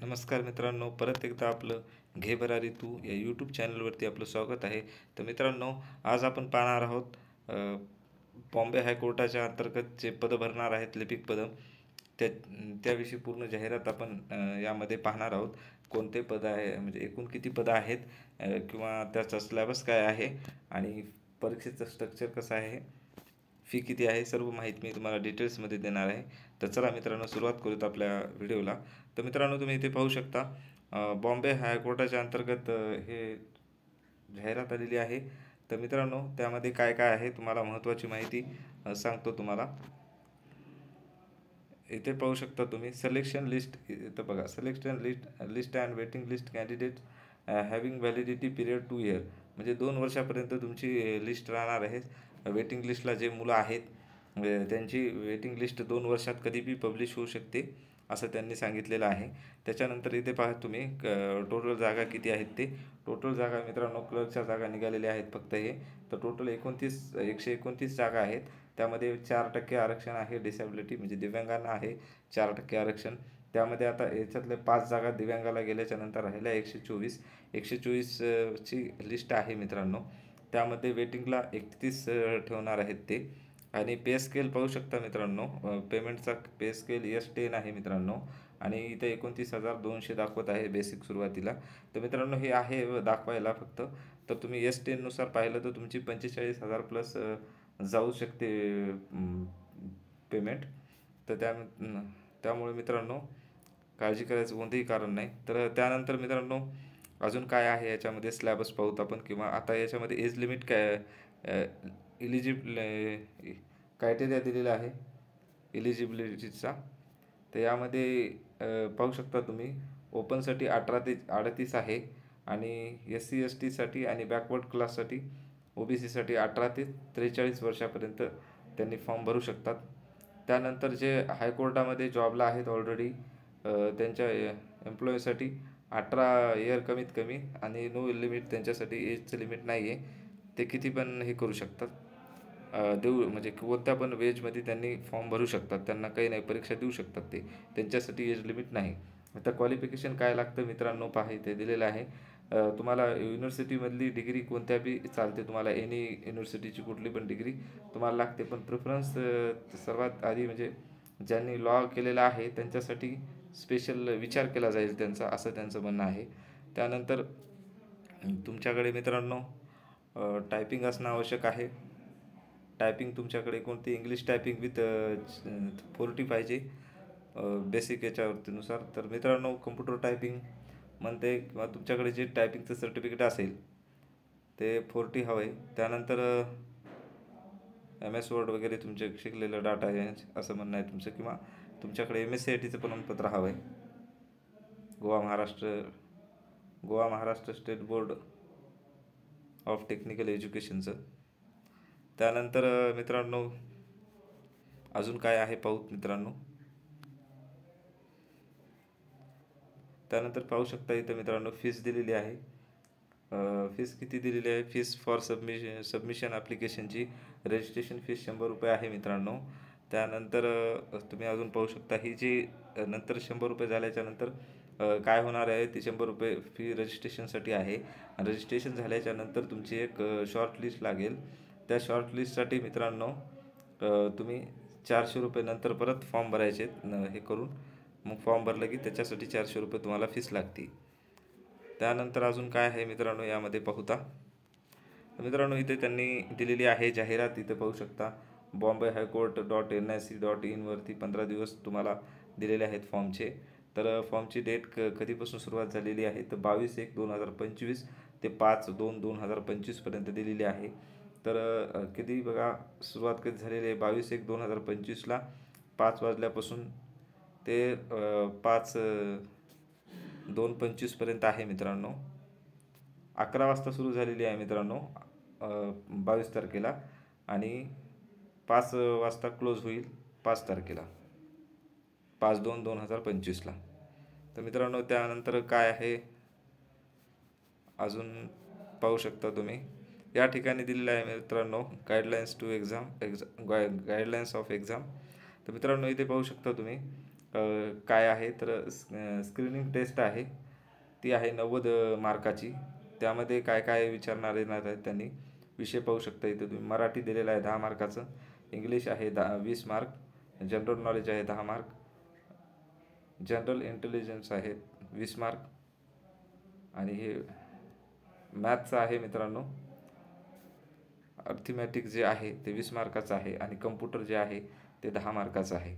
नमस्कार मित्रांनो, परत एकदा आपलं घे भरारी तू या यूट्यूब चॅनलवरती आपलं स्वागत आहे. तर मित्रांनो, आज आपण पाहणार आहोत बॉम्बे हायकोर्टाच्या अंतर्गत जे पदं भरणार आहेत लिपिक पदं, त्या त्याविषयी पूर्ण जाहिरात आपण यामध्ये पाहणार आहोत. कोणते पदं आहे, म्हणजे एकूण किती पदं आहेत, किंवा त्याचा सिलेबस काय आहे आणि परीक्षेचं स्ट्रक्चर कसं आहे, फी किती आहे, सर्व माहिती मी तुम्हाला डिटेल्समध्ये देणार आहे. तर चला मित्रांनो, सुरुवात करूत आपल्या व्हिडिओला. तर मित्रांनो, तुम्ही इथे पाहू शकता बॉम्बे हायकोर्टाच्या अंतर्गत हे जाहिरात आलेली आहे. तर मित्रांनो, त्यामध्ये काय काय आहे तुम्हाला महत्त्वाची माहिती सांगतो तुम्हाला. इथे पाहू शकता तुम्ही सिलेक्शन लिस्ट. इथं बघा, selection list and waiting list candidate having validity period 2 year, म्हणजे 2 वर्षापर्यंत तुमची लिस्ट राहणार आहे. वेटिंग लिस्टला जे मुलं आहेत त्यांची वेटिंग लिस्ट 2 वर्षात कधीबी पब्लिश होऊ शकते, असं त्यांनी सांगितलेलं आहे. त्याच्यानंतर इथे पहा तुम्ही टोटल जागा किती आहेत ते. टोटल जागा मित्रांनो, क्लर्कच्या जागा निघालेल्या आहेत फक्त हे. तर टोटल 129 जागा आहेत. त्यामध्ये 4% आरक्षण आहे. डिसॅबिलिटी म्हणजे दिव्यांगांना आहे 4% आरक्षण. त्यामध्ये आता याच्यातले 5 जागा दिव्यांगाला गेल्याच्यानंतर राहिल्या 124 ची लिस्ट आहे मित्रांनो. त्यामध्ये वेटिंगला 31 ठेवणार आहेत ते. आणि पे स्केल पाहू शकता मित्रांनो, पेमेंटचा पे स्केल S10 आहे मित्रांनो. आणि इथं 29,200 दाखवत आहे बेसिक सुरुवातीला. तर मित्रांनो, हे आहे दाखवायला फक्त. तर तुम्ही S10 नुसार पाहिलं तर तुमची 45,000 प्लस जाऊ शकते पेमेंट. तर त्यामुळे मित्रांनो, काळजी करायचं कोणतंही कारण नाही. तर त्यानंतर मित्रांनो, अजून काय आहे याच्यामध्ये सिलॅबस पाहूत आपण, किंवा आता याच्यामध्ये एज लिमिट काय इलिजिबल क्रायटेरिया दिलेला आहे इलिजिबिलिटीचा. तर यामध्ये पाहू शकता तुम्ही, ओपनसाठी 18 ते 38 आहे, आणि SC ST आणि बॅकवर्ड क्लाससाठी OBCसाठी 18 ते 43 वर्षापर्यंत त्यांनी फॉर्म भरू शकतात. त्यानंतर जे हायकोर्टामध्ये जॉबला आहेत ऑलरेडी त्यांच्या एम्प्लॉईसाठी 18 इयर कमीत कमी, आणि नो लिमिट, त्यांच्यासाठी एजचं लिमिट नाही आहे. ते किती पण हे करू शकतात, म्हणजे कोणत्या पण वेजमध्ये त्यांनी फॉर्म भरू शकतात. त्यांना काही नाही, परीक्षा देऊ शकतात ते. त्यांच्यासाठी एज लिमिट नाही. आता क्वालिफिकेशन काय लागतं मित्रांनो, पहा इथे दिलेलं आहे. तुम्हाला युनिव्हर्सिटीमधली डिग्री कोणत्या बी चालते, तुम्हाला एनी युनिव्हर्सिटीची कुठली पण डिग्री तुम्हाला लागते. पण प्रिफरन्स सर्वात आधी म्हणजे ज्यांनी लॉ केलेला आहे त्यांच्यासाठी स्पेशल विचार केला जाईल त्यांचा, असं त्यांचं म्हणणं आहे. त्यानंतर तुमच्याकडे मित्रांनो टायपिंग असणं आवश्यक आहे. टायपिंग तुमच्याकडे कोणती इंग्लिश टायपिंग विथ 40 पाहिजे बेसिक याच्यावरतीनुसार. तर मित्रांनो, कम्प्युटर टायपिंग म्हणते, किंवा तुमच्याकडे जे टायपिंगचं सर्टिफिकेट असेल ते 40 हवं आहे. त्यानंतर MS वर्ड वगैरे तुमचे शिकलेलं डाटा आहे असं म्हणणं आहे तुमचं, किंवा तुमच्याकडे MSc ITचं प्रमाणपत्र हवं आहे, Goa Maharashtra state board of technical एज्युकेशनचं. त्यानंतर मित्रांनो, अजून काय आहे पाहूत मित्रांनो. त्यानंतर पाहू शकता इथं मित्रांनो, फीस दिलेली आहे. फीस किती दिलेली आहे, फीस फॉर सबमिशन ॲप्लिकेशनची रजिस्ट्रेशन फीस 100 रुपये आहे मित्रांनो. त्यानंतर तुम्ही अजून पाहू शकता, ही जी नंतर 100 रुपये झाल्याच्यानंतर काय होणार आहे, ती 100 रुपये फी रजिस्ट्रेशनसाठी आहे. रजिस्ट्रेशन झाल्याच्यानंतर तुमची एक शॉर्ट लिस्ट लागेल. त्या शॉर्ट लिस्टसाठी मित्रांनो तुम्ही 400 रुपये नंतर परत फॉर्म भरायचे हे करून. मग फॉर्म भरलं की त्याच्यासाठी 400 रुपये तुम्हाला फीस लागते. त्यानंतर अजून काय आहे मित्रांनो यामध्ये पाहूता. मित्रांनो, इथे त्यांनी दिलेली आहे जाहिरात, इथे पाहू शकता. बॉम्बे हायकोर्ट .NIC.in वरती 15 दिवस तुम्हाला दिलेले आहेत फॉर्मचे. तर फॉर्मची डेट कधीपासून सुरुवात झालेली आहे, तर 22/1/2025 ते 5/2/2025 पर्यंत दिलेली आहे. तर कधी बघा, सुरुवात कधी झालेली आहे, 22/1/2025ला 5 वाजल्यापासून ते 5/2/25 पर्यंत आहे मित्रांनो. 11 वाजता सुरू झालेली आहे मित्रांनो 22 तारखेला, आणि 5 वाजता क्लोज होईल 5 तारखेला 5/2/2025ला. तर मित्रांनो, त्यानंतर काय आहे अजून पाहू शकता तुम्ही. या ठिकाणी दिलेलं आहे मित्रांनो, गाईडलाईन्स ऑफ एक्झाम. तर मित्रांनो, इथे पाहू शकता तुम्ही काय आहे तर स्क्रीनिंग टेस्ट आहे, ती आहे 90 मार्काची. त्यामध्ये काय काय विचारणार येणार आहेत त्यांनी विषय पाहू शकता इथं तुम्ही. मराठी दिलेलं आहे 10 मार्काचं, इंग्लिश आहे 20 मार्क, जनरल नॉलेज आहे 10 मार्क, जनरल इंटेलिजन्स आहे 20 मार्क, आणि हे मॅथचं आहे मित्रांनो, अर्थमॅटिक जे आहे ते 20 मार्काचं आहे, आणि कम्प्युटर जे आहे ते 10 मार्काचं आहे.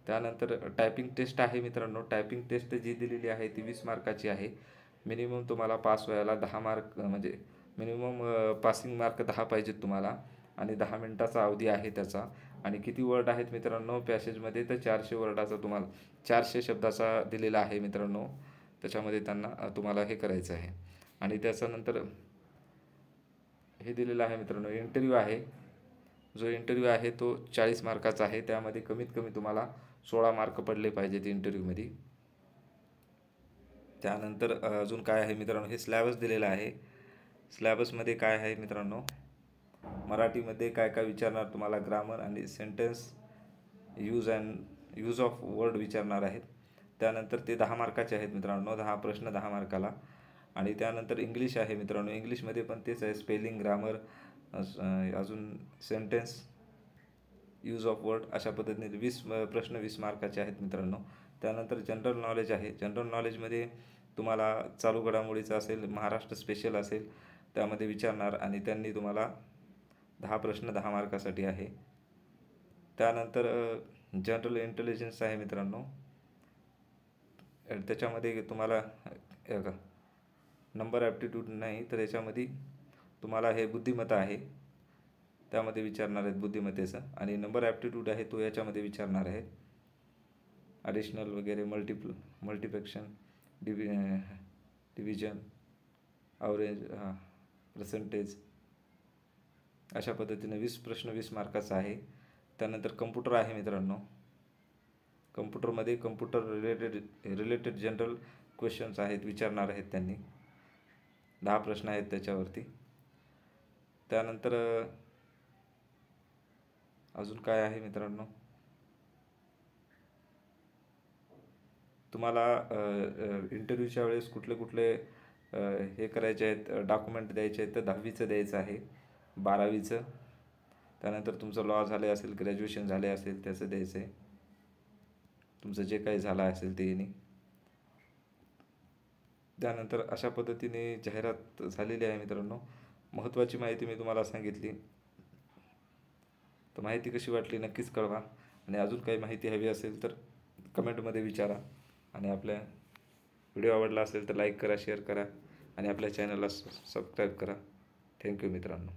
त्यानंतर टायपिंग टेस्ट आहे मित्रांनो. टायपिंग टेस्ट जी दिलेली आहे ती 20 मार्काची आहे. मिनिमम तुम्हाला पास व्हायला 10 मार्क, म्हणजे मिनिमम पासिंग मार्क 10 पाहिजेत तुम्हाला, आणि 10 मिनिटाचा अवधी आहे त्याचा. आणि किती वर्ड आहेत मित्रांनो पॅसेजमध्ये, तर 400 वर्डाचा तुम्हाला 400 शब्दाचा दिलेला आहे मित्रांनो. त्याच्यामध्ये त्यांना तुम्हाला हे करायचं आहे. आणि त्याच्यानंतर हे दिलेलं आहे मित्रांनो, इंटरव्ह्यू आहे. जो इंटरव्ह्यू आहे तो 40 मार्काचा आहे. त्यामध्ये कमीत कमी तुम्हाला 16 मार्क पडले पाहिजेत इंटरव्ह्यूमध्ये. त्यानंतर अजून काय आहे मित्रांनो, हे स्लॅबस दिलेलं आहे. स्लॅबसमध्ये काय आहे मित्रांनो, मराठीमध्ये काय काय विचारणार तुम्हाला, ग्रामर आणि सेंटेन्स यूज ऑफ वर्ड विचारणार आहेत. त्यानंतर ते 10 मार्काचे आहेत मित्रांनो, 10 प्रश्न 10 मार्काला. आणि त्यानंतर इंग्लिश आहे मित्रांनो, इंग्लिशमध्ये पण तेच आहे, स्पेलिंग, ग्रामर, अजून सेंटेन्स यूज ऑफ वर्ड, अशा पद्धतीने 20 प्रश्न 20 मार्काचे आहेत मित्रांनो. त्यानंतर जनरल नॉलेज आहे. जनरल नॉलेजमध्ये तुम्हाला चालू घडामोडीचं असेल, महाराष्ट्र स्पेशल असेल, त्यामध्ये विचारणार, आणि त्यांनी तुम्हाला 10 प्रश्न 10 मार्कासाठी आहे. त्यानंतर जनरल इंटेलिजन्स आहे मित्रांनो. त्याच्यामध्ये तुम्हाला नंबर ॲप्टिट्यूड नाही, तर याच्यामध्ये तुम्हाला हे बुद्धिमत्ता आहे, त्यामध्ये विचारणार आहेत बुद्धिमत्तेचं. आणि नंबर ॲप्टिट्यूड आहे तो याच्यामध्ये विचारणार आहे, ॲडिशनल वगैरे, मल्टिप्लेक्शन, डिव्हिजन, ॲव्हरेज, पर्सेंटेज, अशा पद्धतीने 20 प्रश्न 20 मार्काचा आहे. त्यानंतर कम्प्युटर आहे मित्रांनो. कम्प्युटरमध्ये कम्प्युटर रिलेटेड जनरल क्वेश्चन्स आहेत, विचारणार आहेत त्यांनी, 10 प्रश्न आहेत त्याच्यावरती. त्यानंतर अजून काय आहे मित्रांनो, तुम्हाला इंटरव्ह्यूच्या वेळेस कुठले कुठले हे करायचे आहेत, डॉक्युमेंट द्यायचे आहेत, तर 10वीचं द्यायचं आहे, 12वीचं. त्यानंतर तुमचं लॉ झाले असेल, ग्रॅज्युएशन झाले असेल त्याचं द्यायचं आहे, तुमचं जे काही झालं असेल ते येणे. त्यानंतर अशा पद्धतीने जाहिरात झालेली आहे मित्रांनो. महत्त्वाची माहिती मी तुम्हाला सांगितली. तर माहिती कशी वाटली नक्कीच कळवा, आणि अजून काही माहिती हवी असेल तर कमेंटमध्ये विचारा. आणि आपल्या व्हिडिओ आवडला असेल तर लाईक करा, शेअर करा, आणि आपल्या चॅनलला सबस्क्राईब करा. थँक्यू मित्रांनो.